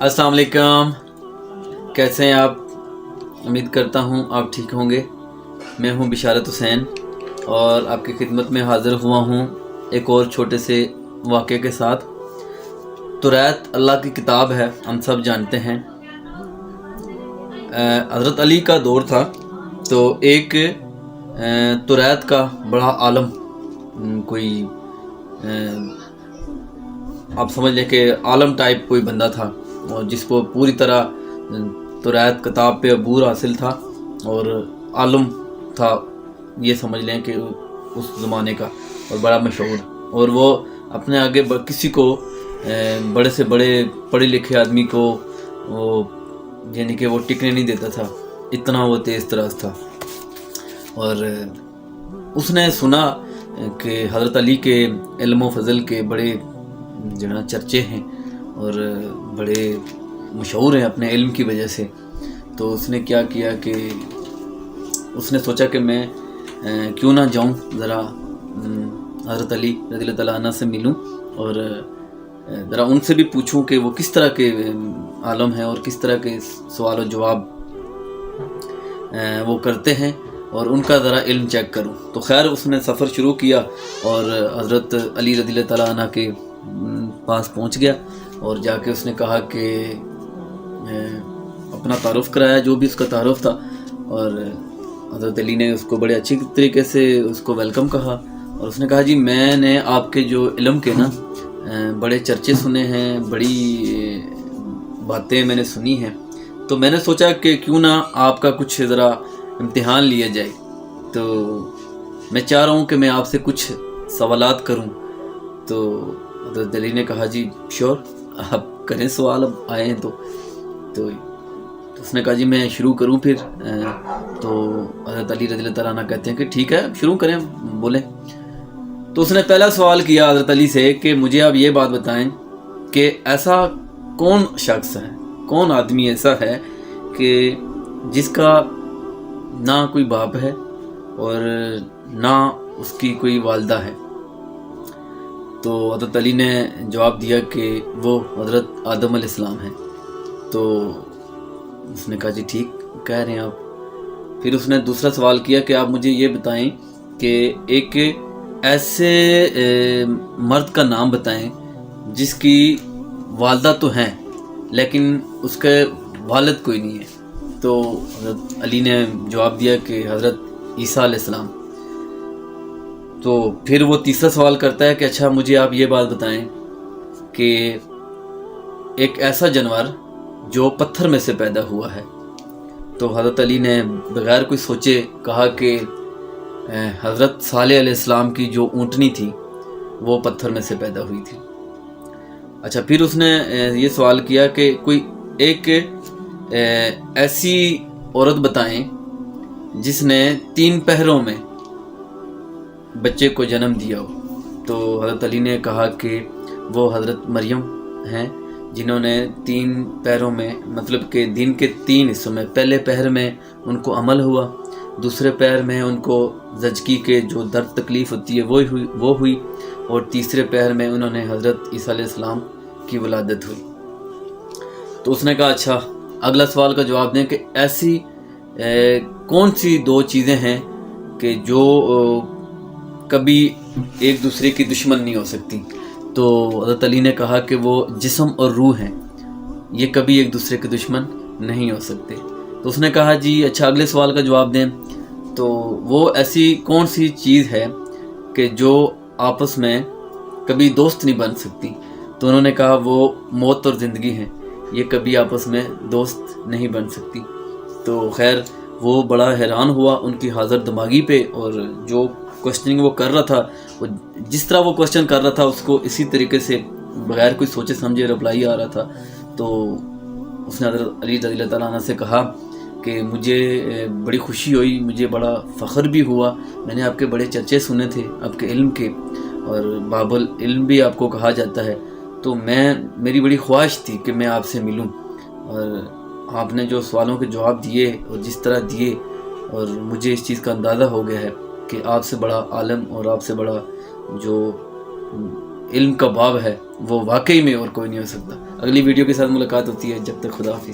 अस्सलाम वालेकुम। कैसे हैं आप? उम्मीद करता हूँ आप ठीक होंगे। मैं हूँ बिशारत हुसैन और आपकी खिदमत में हाज़िर हुआ हूँ एक और छोटे से वाक़े के साथ। तुरैत अल्लाह की किताब है, हम सब जानते हैं। हज़रत अली का दौर था, तो एक तुरैत का बड़ा आलम, कोई आप समझ लें कि आलम टाइप कोई बंदा था, और जिसको पूरी तरह तुरैत किताब पे अबूर हासिल था और आलम था, ये समझ लें कि उस ज़माने का, और बड़ा मशहूर। और वो अपने आगे किसी को, बड़े से बड़े पढ़े लिखे आदमी को, वो यानी कि वो टिकने नहीं देता था, इतना वो तेज़ तराज था। और उसने सुना कि हज़रत अली के इल्म व फ़ज़ल के बड़े जो चर्चे हैं और बड़े मशहूर हैं अपने इल्म की वजह से। तो उसने क्या किया कि उसने सोचा कि मैं क्यों ना जाऊं, ज़रा हज़रत अली रज़ियल्लाहु तआला अन्हु से मिलूं और ज़रा उनसे भी पूछूं कि वो किस तरह के आलम हैं और किस तरह के सवाल व जवाब वो करते हैं, और उनका ज़रा इल्म चेक करूं। तो खैर उसने सफ़र शुरू किया और हज़रत अली रज़ियल्लाहु तआला अन्हु के पास पहुंच गया और जाके उसने कहा कि अपना तारुफ़ कराया, जो भी उसका तारुफ़ था। और हज़रत अली ने उसको बड़े अच्छी तरीके से उसको वेलकम कहा और उसने कहा, जी मैंने आपके जो इल्म के ना बड़े चर्चे सुने हैं, बड़ी बातें मैंने सुनी हैं, तो मैंने सोचा कि क्यों ना आपका कुछ ज़रा इम्तिहान लिया जाए। तो मैं चाह रहा हूँ कि मैं आपसे कुछ सवालात करूँ। तो हज़रत अली ने कहा, जी श्योर, आप करें सवाल, अब आए हैं तो उसने कहा, जी मैं शुरू करूं फिर। तो हज़रत अली रज़ियल्लाहु तआला अन्हु कहते हैं कि ठीक है, शुरू करें, बोलें। तो उसने पहला सवाल किया हज़रत अली से कि मुझे आप ये बात बताएं कि ऐसा कौन शख्स है, कौन आदमी ऐसा है कि जिसका ना कोई बाप है और ना उसकी कोई वालदा है। तो हज़रत अली ने जवाब दिया कि वो हज़रत आदम अलैहिस्सलाम हैं। तो उसने कहा, जी ठीक कह रहे हैं आप। फिर उसने दूसरा सवाल किया कि आप मुझे ये बताएं कि एक ऐसे मर्द का नाम बताएं जिसकी वालदा तो हैं लेकिन उसके वालिद कोई नहीं है। तो हज़रत अली ने जवाब दिया कि हज़रत ईसा अलैहिस्सलाम। तो फिर वो तीसरा सवाल करता है कि अच्छा मुझे आप ये बात बताएं कि एक ऐसा जानवर जो पत्थर में से पैदा हुआ है। तो हज़रत अली ने बगैर कोई सोचे कहा कि हज़रत सालेह अलैहिस्सलाम की जो ऊँटनी थी वो पत्थर में से पैदा हुई थी। अच्छा, फिर उसने ये सवाल किया कि कोई एक ऐसी औरत बताएं जिसने 3 पहरों में बच्चे को जन्म दिया हो। तो हज़रत अली ने कहा कि वो हज़रत मरियम हैं, जिन्होंने 3 पहरों में, मतलब कि दिन के 3 हिस्सों में, पहले पहर में उनको अमल हुआ, दूसरे पहर में उनको ज़चगी के जो दर्द तकलीफ़ होती है वो हुई, और तीसरे पहर में उन्होंने हज़रत ईसा अलैहिस्सलाम की वलादत हुई। तो उसने कहा, अच्छा अगला सवाल का जवाब दें कि ऐसी कौन सी 2 चीज़ें हैं कि जो कभी एक दूसरे की दुश्मन नहीं हो सकती। तो हज़रत अली ने कहा कि वो जिस्म और रूह हैं, ये कभी एक दूसरे के दुश्मन नहीं हो सकते। तो उसने कहा, जी अच्छा अगले सवाल का जवाब दें, तो वो ऐसी कौन सी चीज़ है कि जो आपस में कभी दोस्त नहीं बन सकती। तो उन्होंने कहा वो मौत और ज़िंदगी है, ये कभी आपस में दोस्त नहीं बन सकती। तो खैर वो बड़ा हैरान हुआ उनकी हाज़र दिमागी पे, और जो क्वेश्चनिंग वो कर रहा था, वो जिस तरह वो क्वेश्चन कर रहा था उसको इसी तरीके से बगैर कोई सोचे समझे रिप्लाई आ रहा था। तो उसने हज़रत अली रज़ियल्लाहु तआला अन्हु से कहा कि मुझे बड़ी खुशी हुई, मुझे बड़ा फ़ख्र भी हुआ, मैंने आपके बड़े चर्चे सुने थे आपके इल्म के, और बाबुल इल्म भी आपको कहा जाता है। तो मेरी बड़ी ख्वाहिश थी कि मैं आपसे मिलूं, और आपने जो सवालों के जवाब दिए और जिस तरह दिए, और मुझे इस चीज़ का अंदाज़ा हो गया है कि आपसे बड़ा आलम और आपसे बड़ा जो علم کا باب ہے وہ واقعی میں اور کوئی نہیں ہو سکتا۔ اگلی ویڈیو کے ساتھ ملاقات ہوتی ہے، جب تک خدا حافظ۔